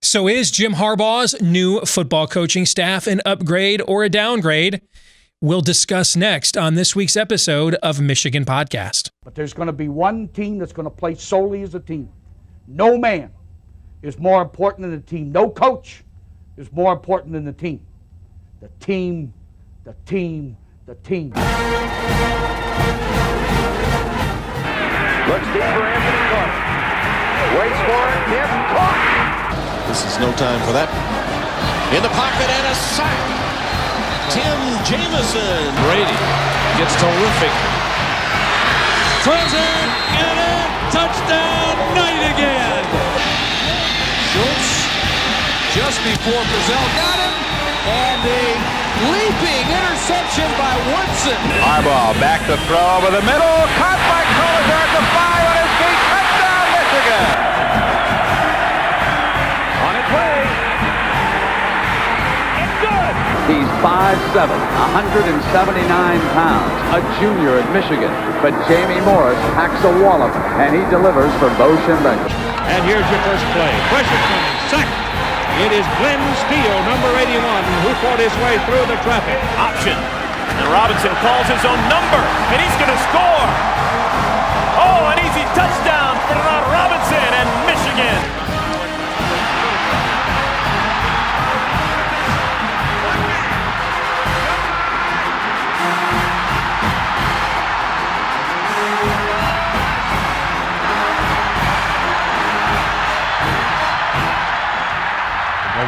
So is Jim Harbaugh's new football coaching staff an upgrade or a downgrade? We'll discuss next on this week's episode of Michigan Podcast. But there's going to be one team that's going to play solely as a team. No man is more important than the team. No coach is more important than the team. The team, the team, the team. Looks deep for Anthony Carter. Waits for it. Hip. Caught. This is no time for that. In the pocket and a sack. Tim Jamison. Brady gets terrific. Throws it and a touchdown. Knight again. Schultz just before Brazil got him. And a leaping interception by Woodson. Harbaugh back to throw over the middle. Caught by Collier at the 5 on his feet. Touchdown, Michigan. On its way. It's good. He's 5'7", 179 pounds, a junior at Michigan. But Jamie Morris packs a wallop, and he delivers for Bo Schembechler. And here's your first play. Pressure coming. Sack. It is Glenn Steele, number 81, who fought his way through the traffic. Option. And Robinson calls his own number, and he's going to score. Oh, an easy touchdown for Robinson and Michigan.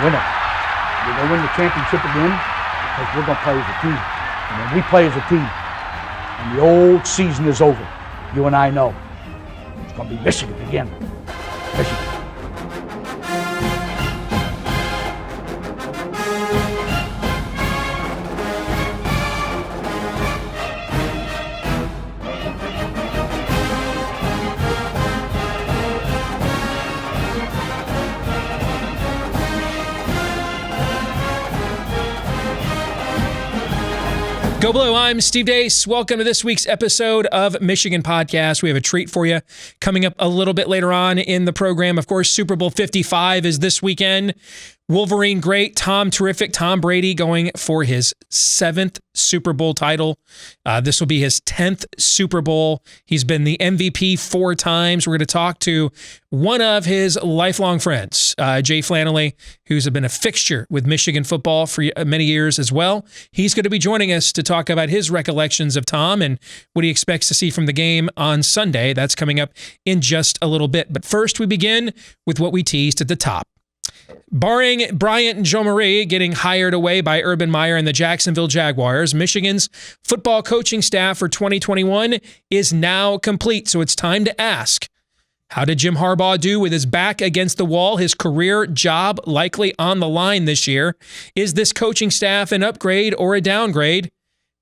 Win it. We're going to win the championship again because we're going to play as a team. And when we play as a team and the old season is over, you and I know it's going to be Michigan again. Michigan. Go Blue, I'm Steve Deace. Welcome to this week's episode of Michigan Podcast. We have a treat for you coming up a little bit later on in the program. Of course, Super Bowl 55 is this weekend. Wolverine great, terrific Tom Brady going for his 7th Super Bowl title. This will be his 10th Super Bowl. He's been the MVP 4 times. We're going to talk to one of his lifelong friends, Jay Flannelly, who's been a fixture with Michigan football for many years as well. He's going to be joining us to talk about his recollections of Tom and what he expects to see from the game on Sunday. That's coming up in just a little bit. But first, we begin with what we teased at the top. Barring Bryant and Joe Marie getting hired away by Urban Meyer and the Jacksonville Jaguars, Michigan's football coaching staff for 2021 is now complete. So it's time to ask, how did Jim Harbaugh do with his back against the wall, his career job likely on the line this year? Is this coaching staff an upgrade or a downgrade?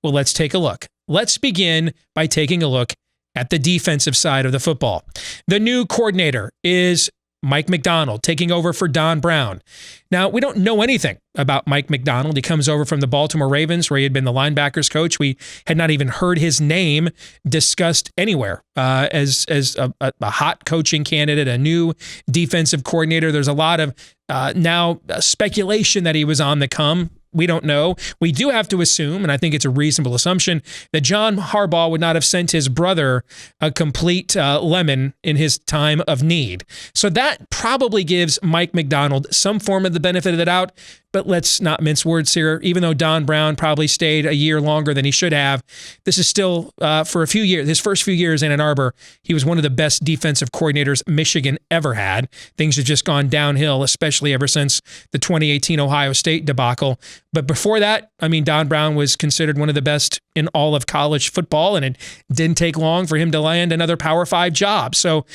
Well, let's take a look. Let's begin by taking a look at the defensive side of the football. The new coordinator is Mike Mcdonald, taking over for Don Brown. Now, we don't know anything about Mike Mcdonald. He comes over from the Baltimore Ravens, where he had been the linebackers coach. We had not even heard his name discussed anywhere as a hot coaching candidate, a new defensive coordinator. There's a lot of now speculation that he was on the come. We don't know. We do have to assume, and I think it's a reasonable assumption, that John Harbaugh would not have sent his brother a complete lemon in his time of need. So that probably gives Mike Mcdonald some form of the benefit of the doubt. But let's not mince words here. Even though Don Brown probably stayed a year longer than he should have, this is still for a few years. His first few years in Ann Arbor, he was one of the best defensive coordinators Michigan ever had. Things have just gone downhill, especially ever since the 2018 Ohio State debacle. But before that, I mean, Don Brown was considered one of the best in all of college football, and it didn't take long for him to land another Power 5 job. So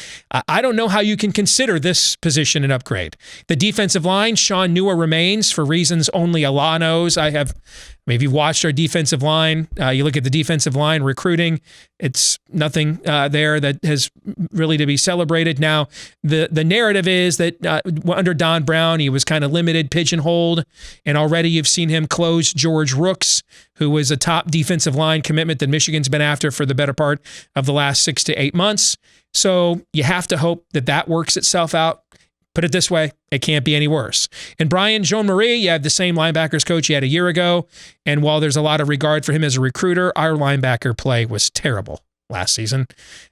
I don't know how you can consider this position an upgrade. The defensive line, Sean Nua remains for reasons only Allah knows. If you've watched our defensive line, you look at the defensive line recruiting, it's nothing there that has really to be celebrated. Now, the narrative is that under Don Brown, he was kind of limited, pigeonholed, and already you've seen him close George Rooks, who was a top defensive line commitment that Michigan's been after for the better part of the last 6 to 8 months. So you have to hope that that works itself out. Put it this way, it can't be any worse. And Brian Jean-Marie, you have the same linebackers coach you had a year ago. And while there's a lot of regard for him as a recruiter, our linebacker play was terrible last season.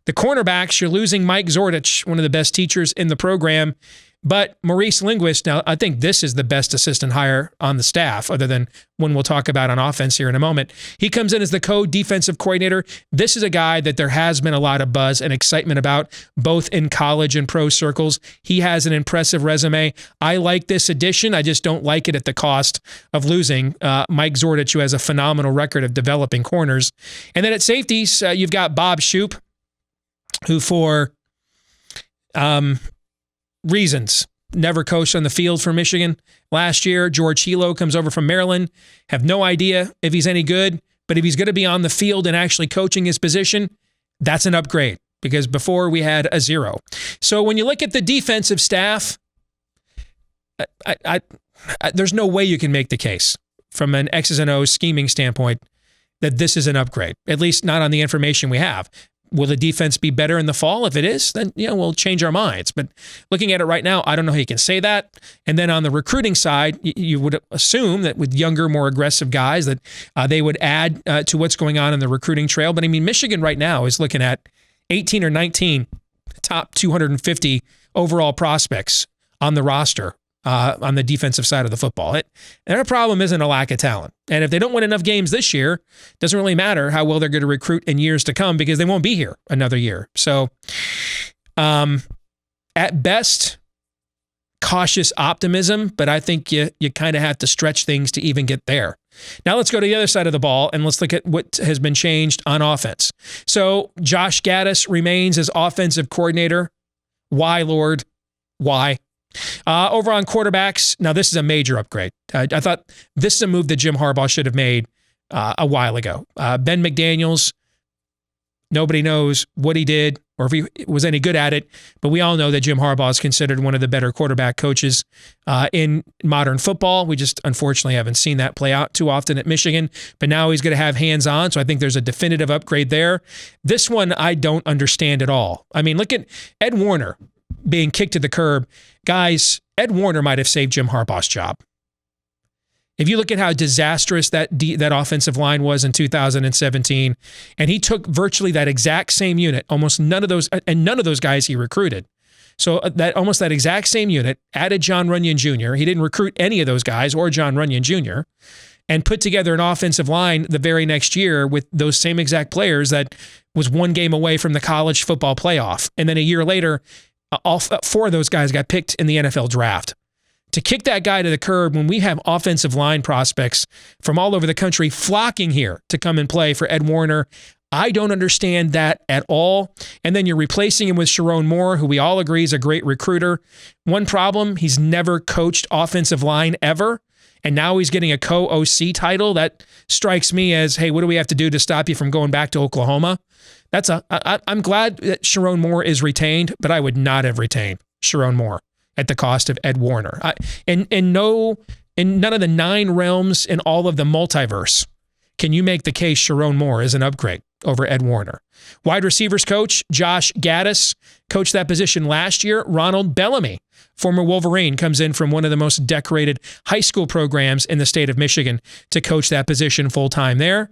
The cornerbacks, you're losing Mike Zordich, one of the best teachers in the program. But Maurice Linguist, now I think this is the best assistant hire on the staff, other than one we'll talk about on offense here in a moment. He comes in as the co-defensive coordinator. This is a guy that there has been a lot of buzz and excitement about, both in college and pro circles. He has an impressive resume. I like this addition. I just don't like it at the cost of losing Mike Zordich, who has a phenomenal record of developing corners. And then at safeties, you've got Bob Shupe, who for reasons never coached on the field for Michigan last year. George Hilo comes over from Maryland. Have no idea if he's any good, but if he's going to be on the field and actually coaching his position, that's an upgrade, because before we had a 0. So when you look at the defensive staff, there's no way you can make the case from an X's and O's scheming standpoint that this is an upgrade, at least not on the information we have. Will the defense be better in the fall? If it is, then we'll change our minds. But looking at it right now, I don't know how you can say that. And then on the recruiting side, you would assume that with younger, more aggressive guys that they would add to what's going on in the recruiting trail. But I mean, Michigan right now is looking at 18 or 19 top 250 overall prospects on the roster on the defensive side of the football. Their problem isn't a lack of talent. And if they don't win enough games this year, it doesn't really matter how well they're going to recruit in years to come, because they won't be here another year. So at best, cautious optimism, but I think you kind of have to stretch things to even get there. Now let's go to the other side of the ball and let's look at what has been changed on offense. So Josh Gaddis remains as offensive coordinator. Why, Lord? Why? Over on quarterbacks, now this is a major upgrade. I thought this is a move that Jim Harbaugh should have made a while ago. Ben McDaniels, nobody knows what he did or if he was any good at it, but we all know that Jim Harbaugh is considered one of the better quarterback coaches in modern football. We just unfortunately haven't seen that play out too often at Michigan, but now he's going to have hands-on, so I think there's a definitive upgrade there. This one I don't understand at all. I mean, look at Ed Warner being kicked to the curb. Guys, Ed Warner might have saved Jim Harbaugh's job. If you look at how disastrous that offensive line was in 2017, and he took virtually that exact same unit, none of those guys he recruited. So that exact same unit, added John Runyon Jr. He didn't recruit any of those guys or John Runyon Jr., and put together an offensive line the very next year with those same exact players that was one game away from the college football playoff. And then a year later, all 4 of those guys got picked in the NFL draft. To kick that guy to the curb when we have offensive line prospects from all over the country flocking here to come and play for Ed Warner, I don't understand that at all. And then you're replacing him with Sharon Moore, who we all agree is a great recruiter. One problem, he's never coached offensive line ever. And now he's getting a co-OC title. That strikes me as, hey, what do we have to do to stop you from going back to Oklahoma? I'm glad that Sharon Moore is retained, but I would not have retained Sharon Moore at the cost of Ed Warner. In none of the 9 realms in all of the multiverse can you make the case Sharon Moore is an upgrade over Ed Warner. Wide receivers coach Josh Gaddis coached that position last year. Ronald Bellamy, former Wolverine, comes in from one of the most decorated high school programs in the state of Michigan to coach that position full-time there.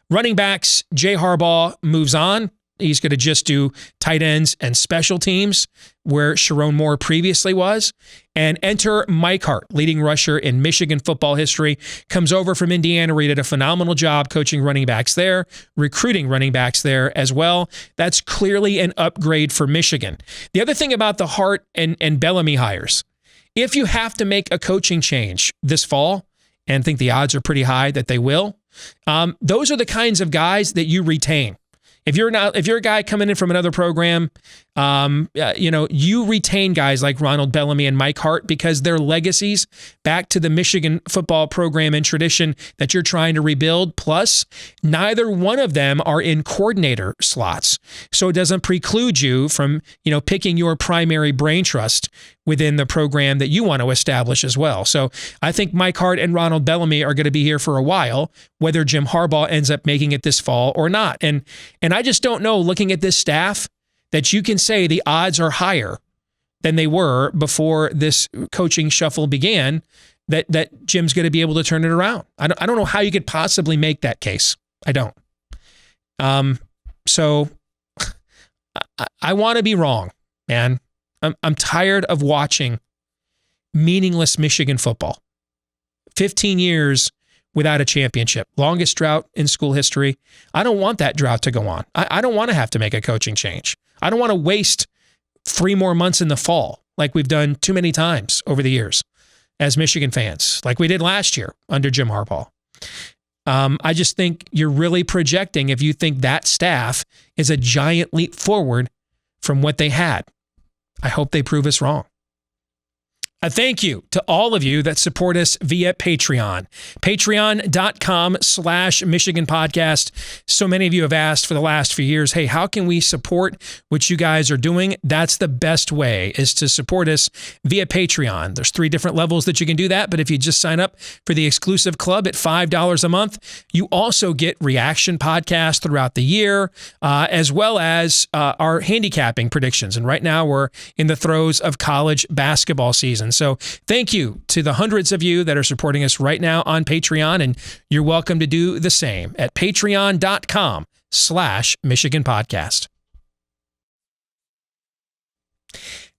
Running backs, Jay Harbaugh moves on. He's going to just do tight ends and special teams where Sharon Moore previously was. And enter Mike Hart, leading rusher in Michigan football history, comes over from Indiana. He did a phenomenal job coaching running backs there, recruiting running backs there as well. That's clearly an upgrade for Michigan. The other thing about the Hart and Bellamy hires, if you have to make a coaching change this fall, and I think the odds are pretty high that they will, those are the kinds of guys that you retain. If you're a guy coming in from another program, you retain guys like Ronald Bellamy and Mike Hart because their legacies back to the Michigan football program and tradition that you're trying to rebuild. Plus, neither one of them are in coordinator slots. So it doesn't preclude you from, picking your primary brain trust within the program that you want to establish as well. So I think Mike Hart and Ronald Bellamy are going to be here for a while, whether Jim Harbaugh ends up making it this fall or not. And I just don't know, looking at this staff, that you can say the odds are higher than they were before this coaching shuffle began, that Jim's going to be able to turn it around. I don't know how you could possibly make that case. I don't. So I want to be wrong, man. I'm tired of watching meaningless Michigan football. 15 years without a championship. Longest drought in school history. I don't want that drought to go on. I don't want to have to make a coaching change. I don't want to waste 3 more months in the fall like we've done too many times over the years as Michigan fans, like we did last year under Jim Harbaugh. I just think you're really projecting if you think that staff is a giant leap forward from what they had. I hope they prove us wrong. A thank you to all of you that support us via Patreon. Patreon.com/Michigan Podcast. So many of you have asked for the last few years, hey, how can we support what you guys are doing? That's the best way, is to support us via Patreon. There's 3 different levels that you can do that, but if you just sign up for the exclusive club at $5 a month, you also get reaction podcasts throughout the year, as well as our handicapping predictions. And right now we're in the throes of college basketball season. So thank you to the hundreds of you that are supporting us right now on Patreon, and you're welcome to do the same at patreon.com/Michigan Podcast.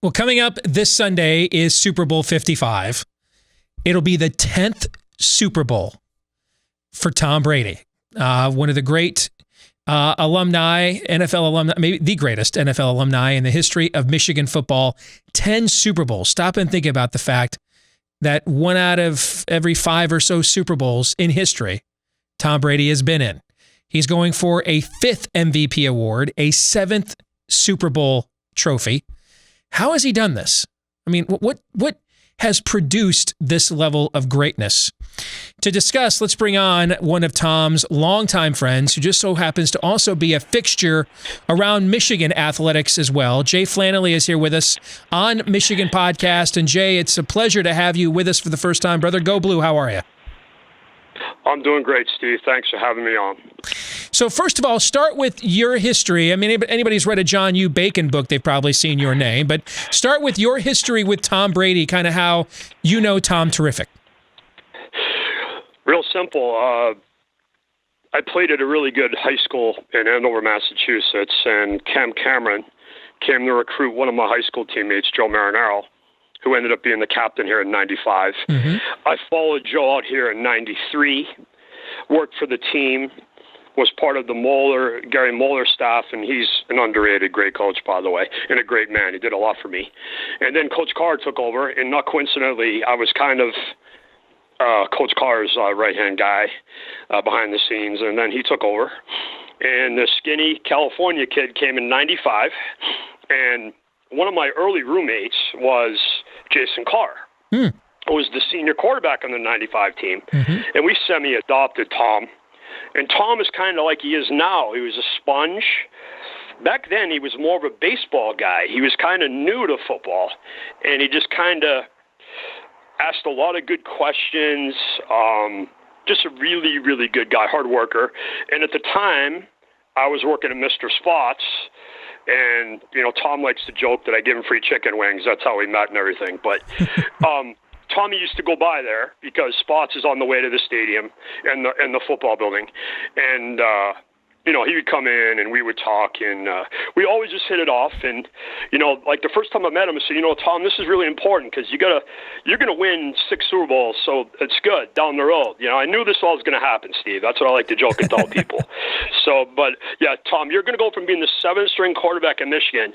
Well, coming up this Sunday is Super Bowl 55. It'll be the 10th Super Bowl for Tom Brady, one of the great alumni, NFL alumni, maybe the greatest NFL alumni in the history of Michigan football. 10 Super Bowls. Stop and think about the fact that 1 out of every 5 or so Super Bowls in history, Tom Brady has been in. He's going for a 5th MVP award, a 7th Super Bowl trophy. How has he done this? I mean, what has produced this level of greatness? To discuss, let's bring on one of Tom's longtime friends who just so happens to also be a fixture around Michigan athletics as well. Jay Flannelly is here with us on Michigan Podcast. And Jay, it's a pleasure to have you with us for the first time. Brother, go Blue. How are you? I'm doing great, Steve. Thanks for having me on. So first of all, start with your history. I mean, anybody who's read a John U. Bacon book, they've probably seen your name. But start with your history with Tom Brady, kind of how you know Tom terrific. Real simple. I played at a really good high school in Andover, Massachusetts, and Cam Cameron came to recruit one of my high school teammates, Joe Marinaro, who ended up being the captain here in 95. Mm-hmm. I followed Joe out here in 93, worked for the team, was part of the Gary Moeller staff, and he's an underrated great coach, by the way, and a great man. He did a lot for me. And then Coach Carr took over, and not coincidentally, I was kind of Coach Carr's right-hand guy behind the scenes, and then he took over. And the skinny California kid came in 95, and one of my early roommates was Jason Carr, who was the senior quarterback on the 95 team. Mm-hmm. And we semi-adopted Tom. And Tom is kind of like he is now. He was a sponge. Back then, he was more of a baseball guy. He was kind of new to football, and he just kind of asked a lot of good questions. Just a really, really good guy, hard worker. And at the time, I was working at Mr. Spots, and, you know, Tom likes to joke that I give him free chicken wings. That's how we met and everything. But Tommy used to go by there because Spots is on the way to the stadium and the football building. And, you know, he would come in and we would talk, and we always just hit it off. And, you know, like the first time I met him, I said, you know, Tom, this is really important because you're going to win 6 Super Bowls, so it's good down the road. You know, I knew this all was going to happen, Steve. That's what I like to joke and tell people. So, but yeah, Tom, you're going to go from being the 7th-string quarterback in Michigan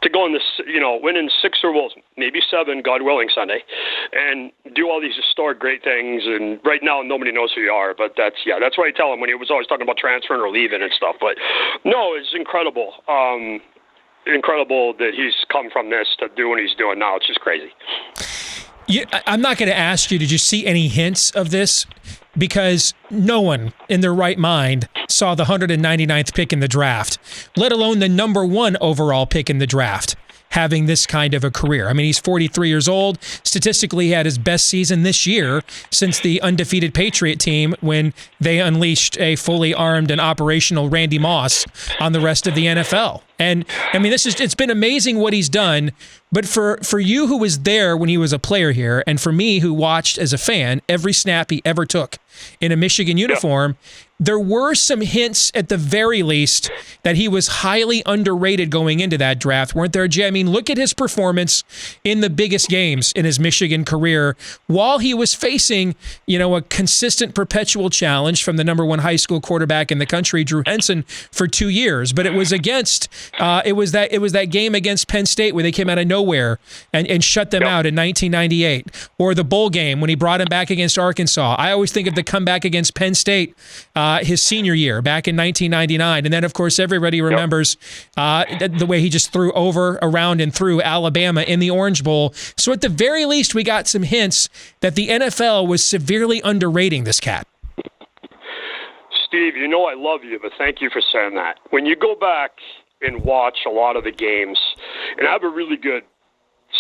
to go in this, you know, winning 6 Super Bowls, maybe 7, God willing, Sunday, and do all these historic great things. And right now, nobody knows who you are, but that's what I tell him when he was always talking about transferring or leaving and stuff. But no, it's incredible. Incredible that he's come from this to do what he's doing now. It's just crazy. I'm not going to ask you, did you see any hints of this? Because no one in their right mind saw the 199th pick in the draft, let alone the number 1 overall pick in the draft, having this kind of a career. I mean, he's 43 years old. Statistically, he had his best season this year since the undefeated Patriot team when they unleashed a fully armed and operational Randy Moss on the rest of the NFL. And I mean, it's been amazing what he's done. But for you who was there when he was a player here, and for me who watched as a fan every snap he ever took in a Michigan uniform, there were some hints at the very least that he was highly underrated going into that draft, weren't there, Jay? I mean, look at his performance in the biggest games in his Michigan career while he was facing, a consistent perpetual challenge from the number one high school quarterback in the country, Drew Henson, for 2 years. But it was against it was that game against Penn State where they came out of nowhere and shut them out in 1998, or the bowl game when he brought him back against Arkansas. I always think of the comeback against Penn State his senior year back in 1999. And then, of course, everybody remembers the way he just threw around and through Alabama in the Orange Bowl. So at the very least, we got some hints that the NFL was severely underrating this cat. Steve, I love you, but thank you for saying that. When you go back and watch a lot of the games, and I have a really good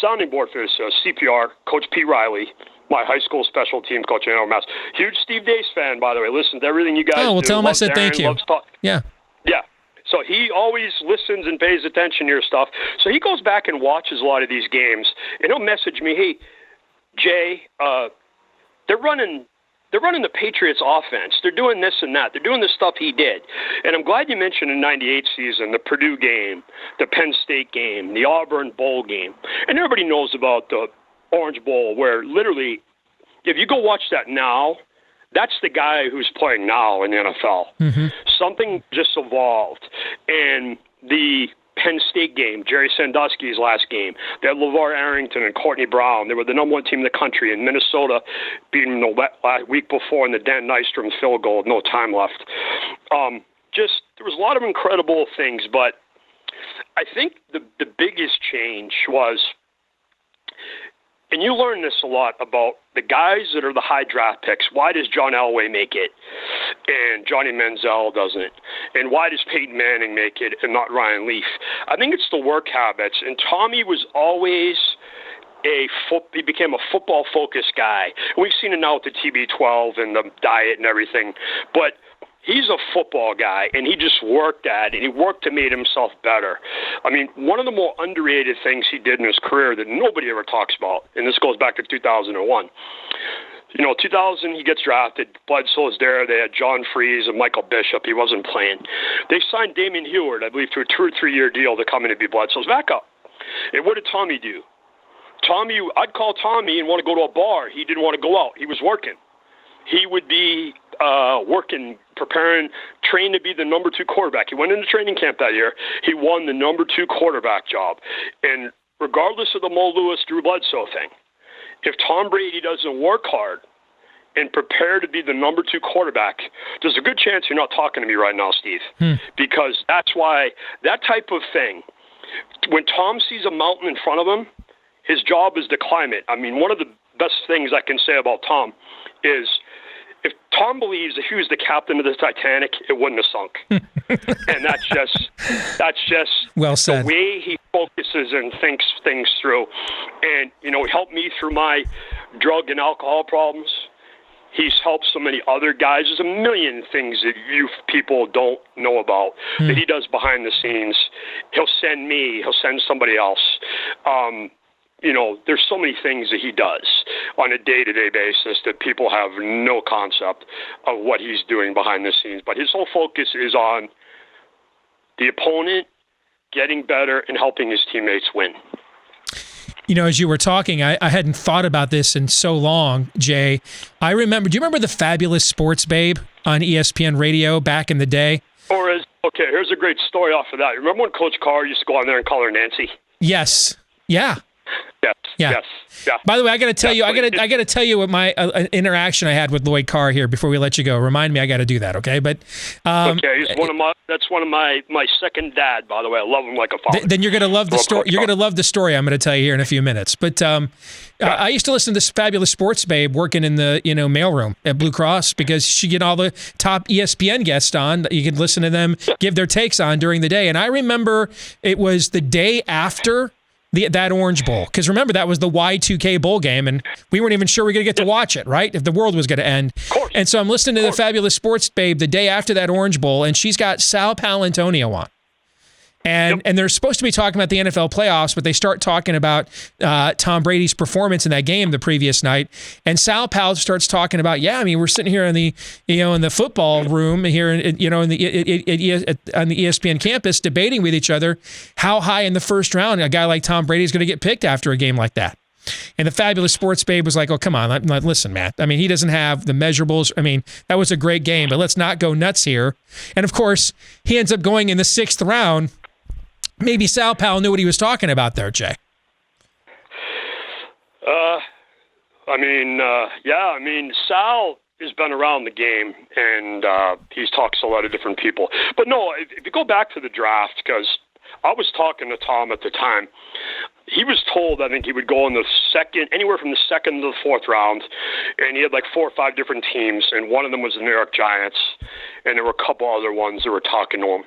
sounding board for this, CPR, Coach P. Riley, my high school special teams coach in Andover, Mass. Huge Steve Dace fan, by the way. Listens to everything you guys do. Oh, well, tell him I said Darren, thank you. Yeah. Yeah. So he always listens and pays attention to your stuff. So he goes back and watches a lot of these games, and he'll message me, hey, Jay, they're running the Patriots offense. They're doing this and that. They're doing the stuff he did. And I'm glad you mentioned the 98 season, the Purdue game, the Penn State game, the Auburn Bowl game. And everybody knows about the Orange Bowl, where literally, if you go watch that now, that's the guy who's playing now in the NFL. Mm-hmm. Something just evolved. And the Penn State game, Jerry Sandusky's last game, they had LeVar Arrington and Courtney Brown. They were the number one team in the country, in Minnesota beating them last week before in the Dan Nystrom field goal with no time left. There was a lot of incredible things, but I think the biggest change was, and you learn this a lot about the guys that are the high draft picks. Why does John Elway make it and Johnny Manziel doesn't? And why does Peyton Manning make it and not Ryan Leaf? I think it's the work habits. And Tommy was always he became a football-focused guy. We've seen it now with the TB12 and the diet and everything. But he's a football guy, and he just worked at it, and he worked to make himself better. I mean, one of the more underrated things he did in his career that nobody ever talks about, and this goes back to 2001. 2000, he gets drafted. Bledsoe is there. They had John Freese and Michael Bishop. He wasn't playing. They signed Damian Heward, I believe, to a 2 or 3 year deal to come in and be Bledsoe's backup. And what did Tommy do? I'd call Tommy and want to go to a bar. He didn't want to go out. He was working. He would be working, preparing, trained to be the number 2 quarterback. He went into training camp that year. He won the number 2 quarterback job. And regardless of the Mo Lewis, Drew Bledsoe thing, if Tom Brady doesn't work hard and prepare to be the number 2 quarterback, there's a good chance you're not talking to me right now, Steve. Because that's why that type of thing, when Tom sees a mountain in front of him, his job is to climb it. I mean, one of the best things I can say about Tom is, if Tom believes if he was the captain of the Titanic, it wouldn't have sunk. And that's just well said. The way he focuses and thinks things through. And, he helped me through my drug and alcohol problems. He's helped so many other guys. There's a million things that you people don't know about that he does behind the scenes. He'll send me. He'll send somebody else. There's so many things that he does on a day-to-day basis that people have no concept of what he's doing behind the scenes. But his whole focus is on the opponent, getting better, and helping his teammates win. As you were talking, I hadn't thought about this in so long, Jay. Do you remember the Fabulous Sports Babe on ESPN Radio back in the day? Okay, here's a great story off of that. Remember when Coach Carr used to go on there and call her Nancy? Yes. Yeah. Yes. Yeah. By the way, I got to tell you, I got to tell you what my interaction I had with Lloyd Carr here before we let you go. Remind me, I got to do that, okay? But okay, that's one of my second dad. By the way, I love him like a father. Then you're gonna love the story. You're gonna love the story I'm gonna tell you here in a few minutes. But I used to listen to this Fabulous Sports Babe working in the mailroom at Blue Cross because she get all the top ESPN guests on that you could listen to them give their takes on during the day. And I remember it was the day after that Orange Bowl. Because remember, that was the Y2K bowl game, and we weren't even sure we were going to get to watch it, right? If the world was going to end. And so I'm listening to the Fabulous Sports Babe the day after that Orange Bowl, and she's got Sal Paolantonio on. And they're supposed to be talking about the NFL playoffs, but they start talking about Tom Brady's performance in that game the previous night. And Sal Pal starts talking about, we're sitting here in the in the football room here, on the ESPN campus, debating with each other how high in the first round a guy like Tom Brady is going to get picked after a game like that. And the Fabulous Sports Babe was like, oh, come on. Listen, Matt. I mean, he doesn't have the measurables. I mean, that was a great game, but let's not go nuts here. And, of course, he ends up going in the 6th round. Maybe Sal Pal knew what he was talking about there, Jay. Sal has been around the game, and he talks to a lot of different people. But no, if you go back to the draft, because I was talking to Tom at the time, he was told, I think he would go in the anywhere from the 2nd to the 4th round, and he had like 4 or 5 different teams, and one of them was the New York Giants, and there were a couple other ones that were talking to him.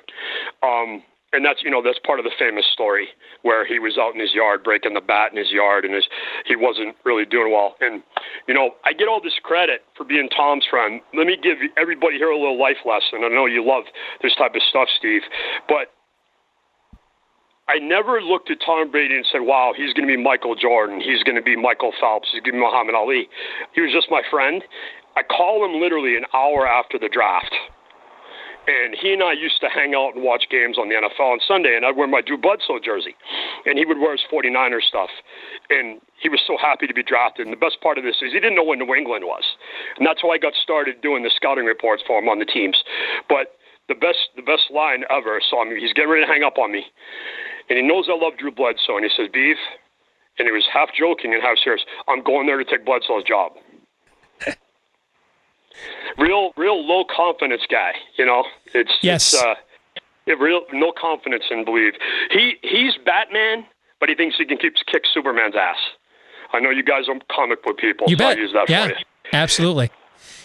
And that's part of the famous story where he was out in his yard breaking the bat in his yard, and he wasn't really doing well. And, I get all this credit for being Tom's friend. Let me give everybody here a little life lesson. I know you love this type of stuff, Steve, but I never looked at Tom Brady and said, wow, he's going to be Michael Jordan. He's going to be Michael Phelps. He's going to be Muhammad Ali. He was just my friend. I called him literally an hour after the draft. And he and I used to hang out and watch games on the NFL on Sunday, and I'd wear my Drew Bledsoe jersey, and he would wear his 49ers stuff. And he was so happy to be drafted. And the best part of this is he didn't know what New England was. And that's how I got started doing the scouting reports for him on the teams. But the best line ever, so he's getting ready to hang up on me. And he knows I love Drew Bledsoe, and he says, Beef, and he was half joking and half serious, I'm going there to take Bledsoe's job. Real low confidence guy, It's real no confidence in belief. He's Batman, but he thinks he can kick Superman's ass. I know you guys are comic book people, you so bet. I'll use that for you. Absolutely.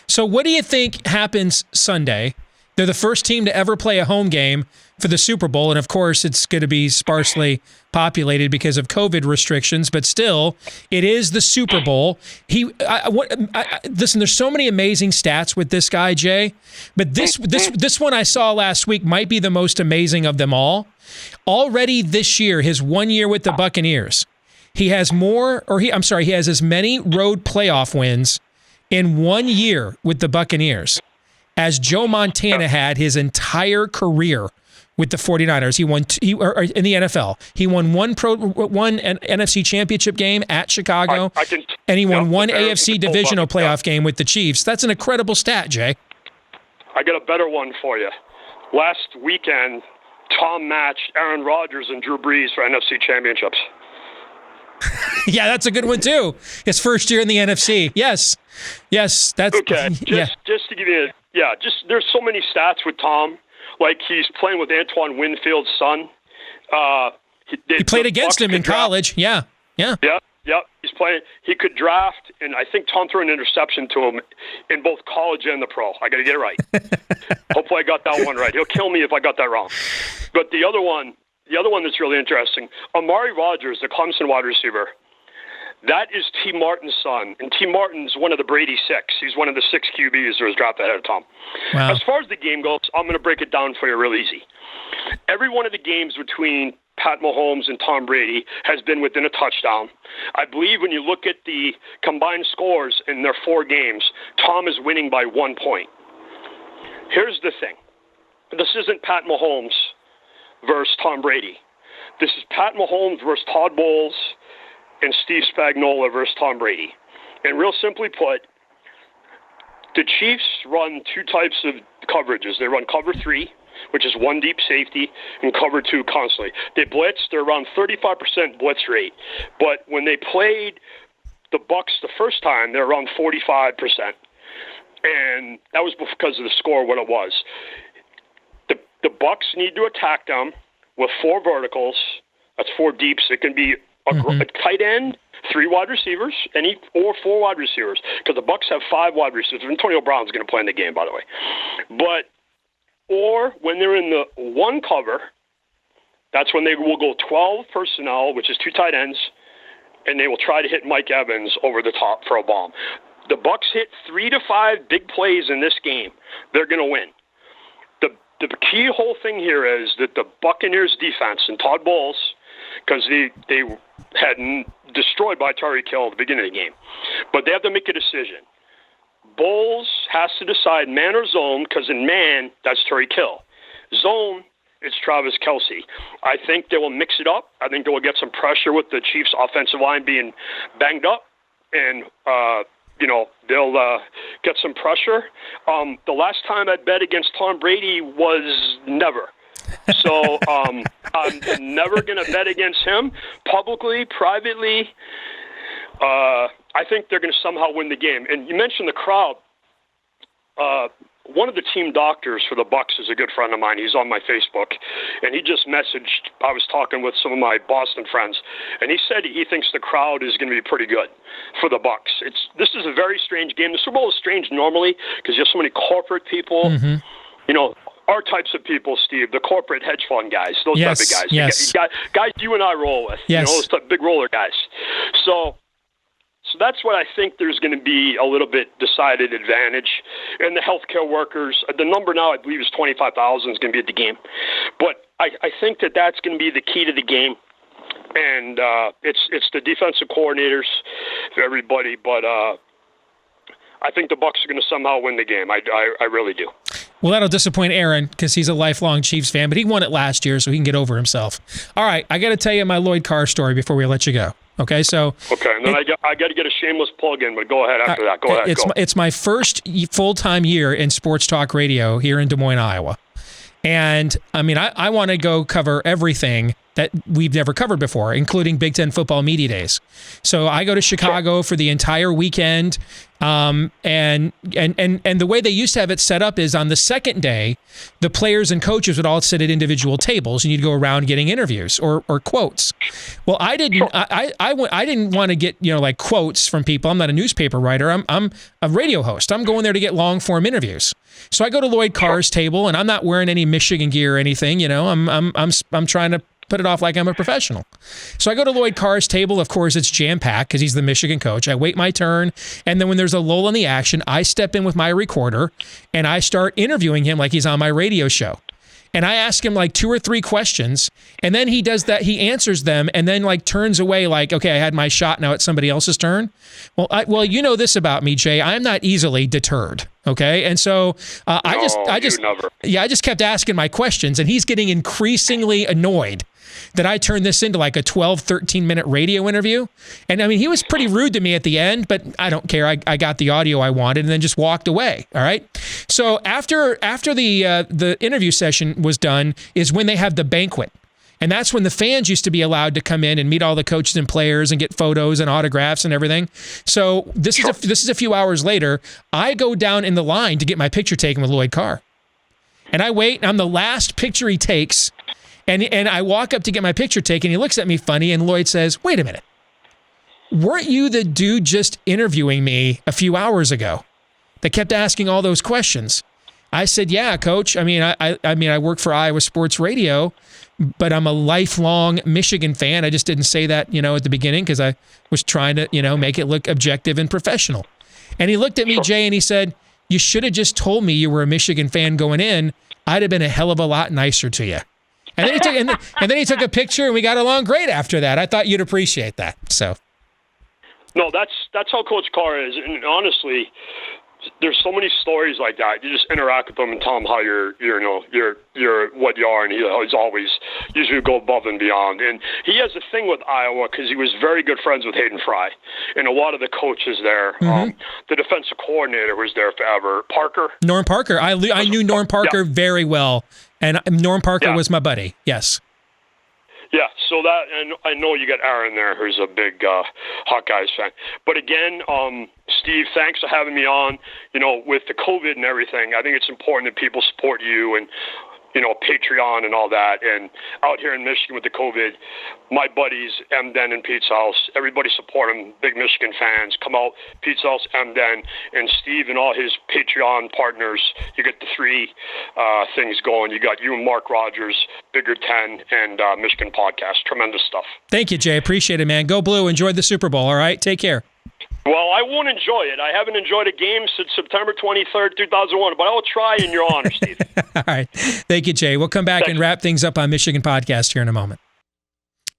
So what do you think happens Sunday? They're the first team to ever play a home game for the Super Bowl, and of course it's going to be sparsely populated because of COVID restrictions, but still, it is the Super Bowl. Listen, there's so many amazing stats with this guy, Jay, but this one I saw last week might be the most amazing of them all. Already this year, his 1 year with the Buccaneers, he has as many road playoff wins in 1 year with the Buccaneers as Joe Montana had his entire career with the 49ers. He won in the NFL. He won one NFC championship game at Chicago, and he won one AFC divisional playoff game with the Chiefs. That's an incredible stat, Jay. I got a better one for you. Last weekend, Tom matched Aaron Rodgers and Drew Brees for NFC championships. Yeah, that's a good one too. His first year in the NFC. Yes, that's okay. Just to give you, there's so many stats with Tom. Like he's playing with Antoine Winfield's son. He played against him in college. Yeah. He's playing. He could draft, and I think Tom threw an interception to him in both college and the pro. I got to get it right. Hopefully, I got that one right. He'll kill me if I got that wrong. But the other one that's really interesting, Amari Rogers, the Clemson wide receiver, that is T. Martin's son, and T. Martin's one of the Brady Six. He's one of the 6 QBs that was drafted ahead of Tom. Wow. As far as the game goes, I'm going to break it down for you real easy. Every one of the games between Pat Mahomes and Tom Brady has been within a touchdown. I believe when you look at the combined scores in their 4 games, Tom is winning by 1 point. Here's the thing. This isn't Pat Mahomes versus Tom Brady. This is Pat Mahomes versus Todd Bowles and Steve Spagnuolo versus Tom Brady. And real simply put, the Chiefs run 2 types of coverages. They run cover 3, which is 1 deep safety, and cover 2 constantly. They blitz. They're around 35% blitz rate. But when they played the Bucs the first time, they're around 45%. And that was because of the score, what it was. The Bucs need to attack them with 4 verticals. That's 4 deeps. It can be a tight end, 3 wide receivers, or 4 wide receivers, because the Bucs have 5 wide receivers. Antonio Brown's going to play in the game, by the way. Or when they're in the 1 cover, That's when they will go 12 personnel, which is 2 tight ends, and they will try to hit Mike Evans over the top for a bomb. The Bucs hit 3 to 5 big plays in this game. They're going to win. The key whole thing here is that the Buccaneers defense and Todd Bowles, because they had destroyed by Tyreek Hill at the beginning of the game, but they have to make a decision. Bowles has to decide man or zone, because in man, that's Tyreek Hill. Zone, it's Travis Kelce. I think they will mix it up. I think they will get some pressure with the Chiefs' offensive line being banged up, and they'll get some pressure. The last time I bet against Tom Brady was never. So I'm never going to bet against him publicly, privately. I think they're going to somehow win the game. And you mentioned the crowd. One of the team doctors for the Bucs is a good friend of mine. He's on my Facebook, and he just messaged. I was talking with some of my Boston friends, and he said he thinks the crowd is going to be pretty good for the Bucs. This is a very strange game. The Super Bowl is strange normally because you have so many corporate people. Mm-hmm. Our types of people, Steve, the corporate hedge fund guys, those type of guys. Yes. Guys you and I roll with. Yes. Those type, big roller guys. So that's what I think there's going to be a little bit decided advantage. And the healthcare workers, the number now I believe is 25,000 is going to be at the game. But I think that's going to be the key to the game. And it's the defensive coordinators for everybody. But I think the Bucs are going to somehow win the game. I really do. Well, that'll disappoint Aaron because he's a lifelong Chiefs fan, but he won it last year, so he can get over himself. All right, I got to tell you my Lloyd Carr story before we let you go. Okay, so and then I got to get a shameless plug in, but go ahead after that. Go ahead. It's my first full-time year in sports talk radio here in Des Moines, Iowa, and I mean I want to go cover everything that we've never covered before, including Big Ten football media days. So I go to Chicago for the entire weekend, and the way they used to have it set up is on the second day, the players and coaches would all sit at individual tables, and you'd go around getting interviews or quotes. Well, I didn't. I didn't want to get like quotes from people. I'm not a newspaper writer. I'm a radio host. I'm going there to get long form interviews. So I go to Lloyd Carr's table, and I'm not wearing any Michigan gear or anything. I'm trying to put it off like I'm a professional. So I go to Lloyd Carr's table. Of course, it's jam-packed because he's the Michigan coach. I wait my turn, and then when there's a lull in the action, I step in with my recorder, and I start interviewing him like he's on my radio show. And I ask him like 2 or 3 questions, and then he does that. He answers them, and then like turns away like, okay, I had my shot. Now it's somebody else's turn. Well, you know this about me, Jay. I'm not easily deterred. Okay, and so I just kept asking my questions, and he's getting increasingly annoyed that I turned this into like a 12, 13-minute radio interview. And I mean, he was pretty rude to me at the end, but I don't care. I got the audio I wanted and then just walked away. All right. So after the interview session was done is when they have the banquet. And that's when the fans used to be allowed to come in and meet all the coaches and players and get photos and autographs and everything. So this is a few hours later. I go down in the line to get my picture taken with Lloyd Carr. And I wait, and I'm the last picture he takes. And I walk up to get my picture taken. He looks at me funny, and Lloyd says, "Wait a minute. Weren't you the dude just interviewing me a few hours ago that kept asking all those questions?" I said, "Yeah, Coach. I mean, I work for Iowa Sports Radio, but I'm a lifelong Michigan fan. I just didn't say that, at the beginning because I was trying to, make it look objective and professional." And he looked at me, Jay, and he said, "You should have just told me you were a Michigan fan going in. I'd have been a hell of a lot nicer to you." And then he took a picture, and we got along great after that. I thought you'd appreciate that. So, no, that's how Coach Carr is, and honestly, there's so many stories like that. You just interact with him and tell him how you're what you are, and he's always usually go above and beyond. And he has a thing with Iowa because he was very good friends with Hayden Fry, and a lot of the coaches there. Mm-hmm. The defensive coordinator was there forever, Norm Parker. I knew Norm Parker very well, and Norm Parker was my buddy. Yes. Yeah, so that, and I know you got Aaron there, who's a big Hawkeyes fan. But again, Steve, thanks for having me on. With the COVID and everything, I think it's important that people support you. And Patreon and all that. And out here in Michigan with the COVID, my buddies, Emden and Pete's House, everybody support them. Big Michigan fans. Come out, Pete's House, Emden, and Steve and all his Patreon partners. You get the three things going. You got you and Mark Rogers, Bigger 10, and Michigan Podcast. Tremendous stuff. Thank you, Jay. Appreciate it, man. Go Blue. Enjoy the Super Bowl, all right? Take care. Well, I won't enjoy it. I haven't enjoyed a game since September 23rd, 2001, but I will try in your honor, Steve. All right. Thank you, Jay. We'll come back and wrap things up on Michigan Podcast here in a moment.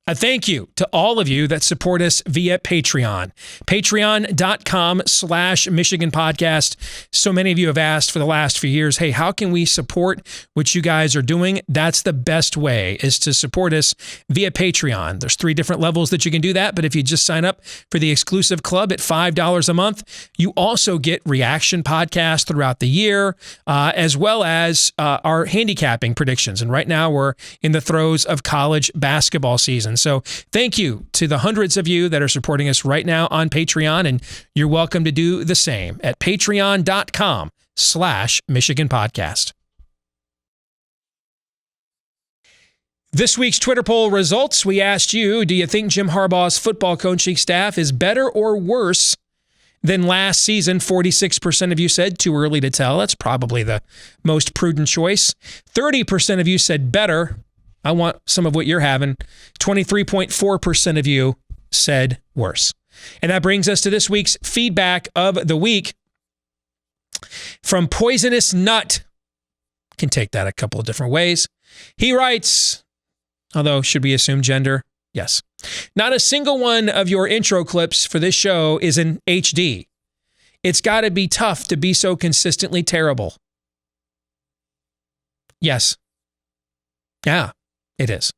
A thank you to all of you that support us via Patreon. Patreon.com/Michigan Podcast. So many of you have asked for the last few years, hey, how can we support what you guys are doing? That's the best way, is to support us via Patreon. There's 3 different levels that you can do that, but if you just sign up for the exclusive club at $5 a month, you also get reaction podcasts throughout the year, as well as our handicapping predictions. And right now we're in the throes of college basketball season. So thank you to the hundreds of you that are supporting us right now on Patreon, and you're welcome to do the same at patreon.com/Michigan Podcast. This week's Twitter poll results, we asked you, do you think Jim Harbaugh's football coaching staff is better or worse than last season? 46% of you said too early to tell. That's probably the most prudent choice. 30% of you said better. I want some of what you're having. 23.4% of you said worse. And that brings us to this week's feedback of the week from Poisonous Nut. Can take that a couple of different ways. He writes, although should we assume gender? Yes. Not a single one of your intro clips for this show is in HD. It's got to be tough to be so consistently terrible. Yes. Yeah. It is.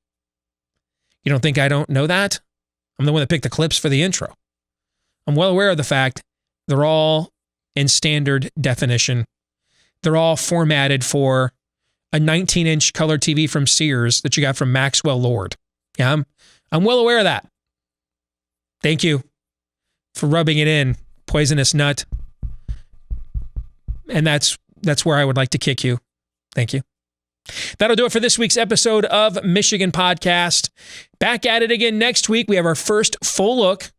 You don't think I don't know that? I'm the one that picked the clips for the intro. I'm well aware of the fact they're all in standard definition. They're all formatted for a 19-inch color TV from Sears that you got from Maxwell Lord. Yeah, I'm well aware of that. Thank you for rubbing it in, Poisonous Nut. And that's where I would like to kick you. Thank you. That'll do it for this week's episode of Michigan Podcast. Back at it again next week. We have our first full look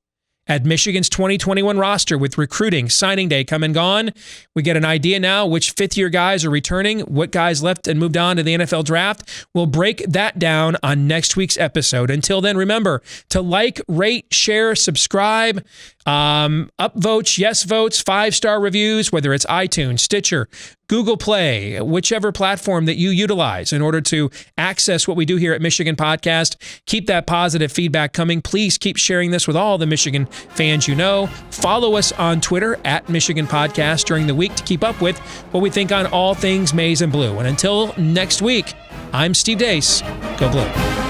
at Michigan's 2021 roster with recruiting, signing day come and gone. We get an idea now which fifth-year guys are returning, what guys left and moved on to the NFL draft. We'll break that down on next week's episode. Until then, remember to like, rate, share, subscribe, upvotes, yes votes, 5-star reviews, whether it's iTunes, Stitcher, Google Play, whichever platform that you utilize in order to access what we do here at Michigan Podcast. Keep that positive feedback coming. Please keep sharing this with all the Michigan fans you know. Follow us on Twitter at Michigan Podcast during the week to keep up with what we think on all things maize and blue. And until next week, I'm Steve Deace. Go Blue.